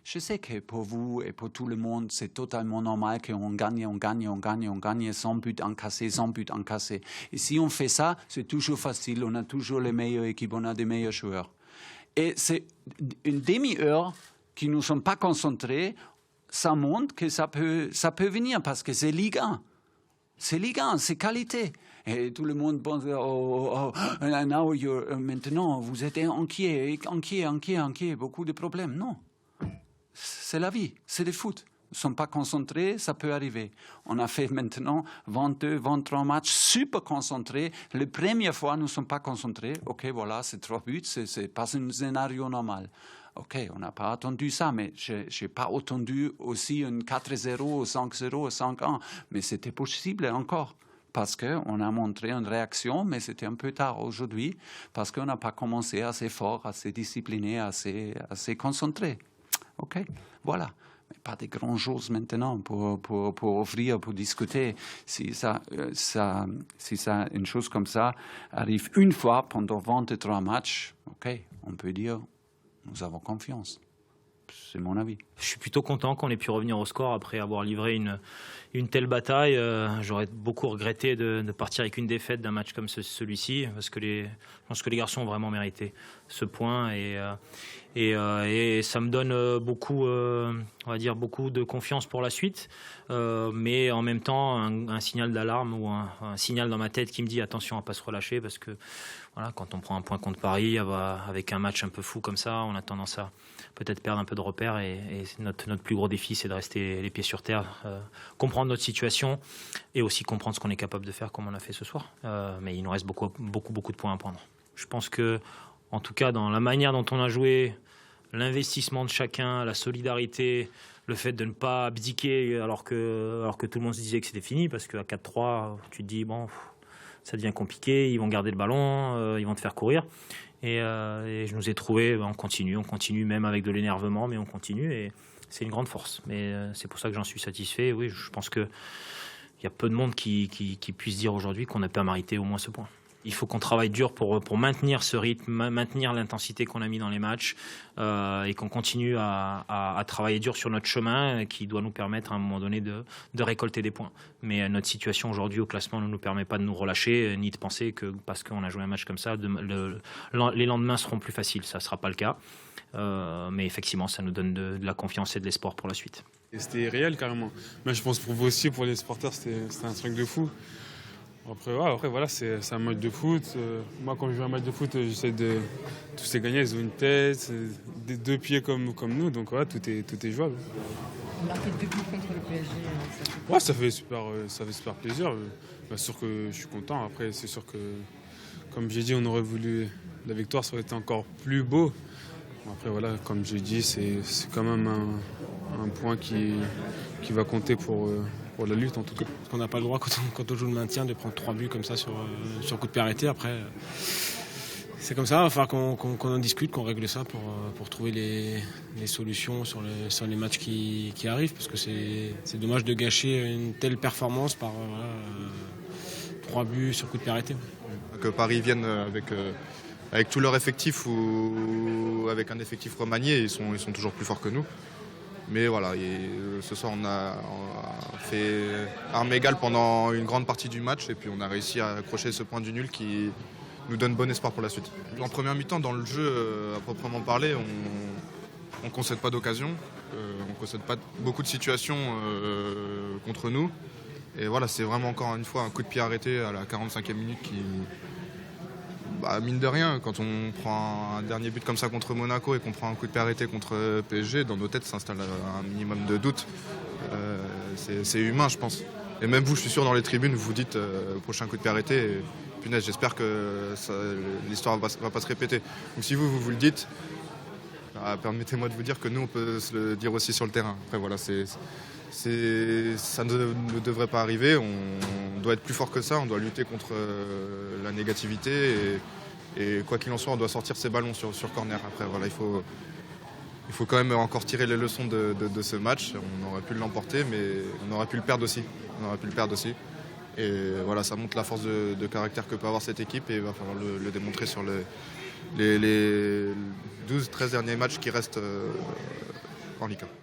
Je sais que pour vous et pour tout le monde, c'est totalement normal qu'on gagne, 100 buts encaissés, 100 buts encaissés. Et si on fait ça, c'est toujours facile, on a toujours les meilleures équipes, on a des meilleurs joueurs. Et c'est une demi-heure qui ne sont pas concentrés, ça montre que ça peut venir parce que c'est Ligue 1. C'est Ligue 1, c'est qualité. Et tout le monde pense, maintenant, vous êtes inquiet, beaucoup de problèmes. Non, c'est la vie, c'est le foot. Ils ne sont pas concentrés, ça peut arriver. On a fait maintenant 22, 23 matchs super concentrés. La première fois, nous ne sommes pas concentrés. OK, voilà, c'est 3 buts, ce n'est pas un scénario normal. OK, on n'a pas attendu ça, mais je n'ai pas attendu aussi un 4-0, 5-0, 5-1. Mais c'était possible encore, parce qu'on a montré une réaction, mais c'était un peu tard aujourd'hui, parce qu'on n'a pas commencé assez fort, assez discipliné, assez concentré. OK, voilà. Mais pas de grandes choses maintenant pour offrir, pour discuter. Si une chose comme ça arrive une fois pendant 23 matchs, OK, on peut dire nous avons confiance. C'est mon avis. Je suis plutôt content qu'on ait pu revenir au score après avoir livré une telle bataille. J'aurais beaucoup regretté de partir avec une défaite d'un match comme celui-ci, parce que je pense que les garçons ont vraiment mérité ce point et ça me donne beaucoup, on va dire, beaucoup de confiance pour la suite, mais en même temps un signal d'alarme ou un signal dans ma tête qui me dit attention à ne pas se relâcher, parce que voilà, quand on prend un point contre Paris avec un match un peu fou comme ça, on a tendance à peut-être perdre un peu de repères et notre plus gros défi, c'est de rester les pieds sur terre, comprendre notre situation et aussi comprendre ce qu'on est capable de faire comme on a fait ce soir. Mais il nous reste beaucoup de points à prendre. Je pense que, en tout cas, dans la manière dont on a joué, l'investissement de chacun, la solidarité, le fait de ne pas abdiquer alors que tout le monde se disait que c'était fini, parce qu'à 4-3, tu te dis, bon, ça devient compliqué, ils vont garder le ballon, ils vont te faire courir. Et je nous ai trouvé, on continue même avec de l'énervement, mais on continue et c'est une grande force. Mais c'est pour ça que j'en suis satisfait. Oui, je pense qu'il y a peu de monde qui puisse dire aujourd'hui qu'on n'a pas mérité au moins ce point. Il faut qu'on travaille dur pour maintenir ce rythme, maintenir l'intensité qu'on a mis dans les matchs et qu'on continue à travailler dur sur notre chemin qui doit nous permettre à un moment donné de récolter des points. Mais notre situation aujourd'hui au classement ne nous permet pas de nous relâcher ni de penser que parce qu'on a joué un match comme ça, les lendemains seront plus faciles. Ça ne sera pas le cas. Mais effectivement, ça nous donne de la confiance et de l'espoir pour la suite. Et c'était réel carrément. Mais je pense pour vous aussi, pour les supporters, c'était un truc de fou. Après voilà, c'est un match de foot. Moi, quand je joue un match de foot, j'essaie de tous les gagner. Ils ont une tête, des 2 pieds comme nous. Donc voilà, tout est jouable. Marquer 2 buts contre le PSG, ça fait super plaisir. Bien sûr que je suis content. Après, c'est sûr que, comme j'ai dit, on aurait voulu la victoire, ça aurait été encore plus beau. Après, voilà, comme j'ai dit, c'est quand même un point qui va compter pour la lutte en tout cas. Parce qu'on n'a pas le droit quand on joue le maintien de prendre 3 buts comme ça sur coup de pied arrêté. Après, c'est comme ça, il va falloir qu'on en discute, qu'on règle ça pour trouver les solutions sur les matchs qui arrivent. Parce que c'est dommage de gâcher une telle performance par 3 buts sur coup de pied arrêté. Que Paris vienne avec tout leur effectif ou avec un effectif remanié, ils sont toujours plus forts que nous. Mais voilà, ce soir on a fait armes égales pendant une grande partie du match et puis on a réussi à accrocher ce point du nul qui nous donne bon espoir pour la suite. En première mi-temps, dans le jeu à proprement parler, on ne concède pas d'occasion, on ne concède pas beaucoup de situations contre nous. Et voilà, c'est vraiment encore une fois un coup de pied arrêté à la 45e minute qui... mine de rien, quand on prend un dernier but comme ça contre Monaco et qu'on prend un coup de pied arrêté contre PSG, dans nos têtes s'installe un minimum de doute. C'est humain, je pense. Et même vous, je suis sûr, dans les tribunes, vous vous dites prochain coup de pied arrêté. Et, punaise, j'espère que l'histoire va pas se répéter. Donc si vous le dites, permettez-moi de vous dire que nous, on peut se le dire aussi sur le terrain. Après, voilà, ça ne devrait pas arriver. On doit être plus fort que ça. On doit lutter contre la négativité. Et quoi qu'il en soit, on doit sortir ses ballons sur corner. Après, voilà, il faut quand même encore tirer les leçons de ce match. On aurait pu l'emporter, mais on aurait pu le perdre aussi. Et voilà, ça montre la force de caractère que peut avoir cette équipe. Et il va falloir le démontrer sur les 12-13 derniers matchs qui restent en Ligue 1.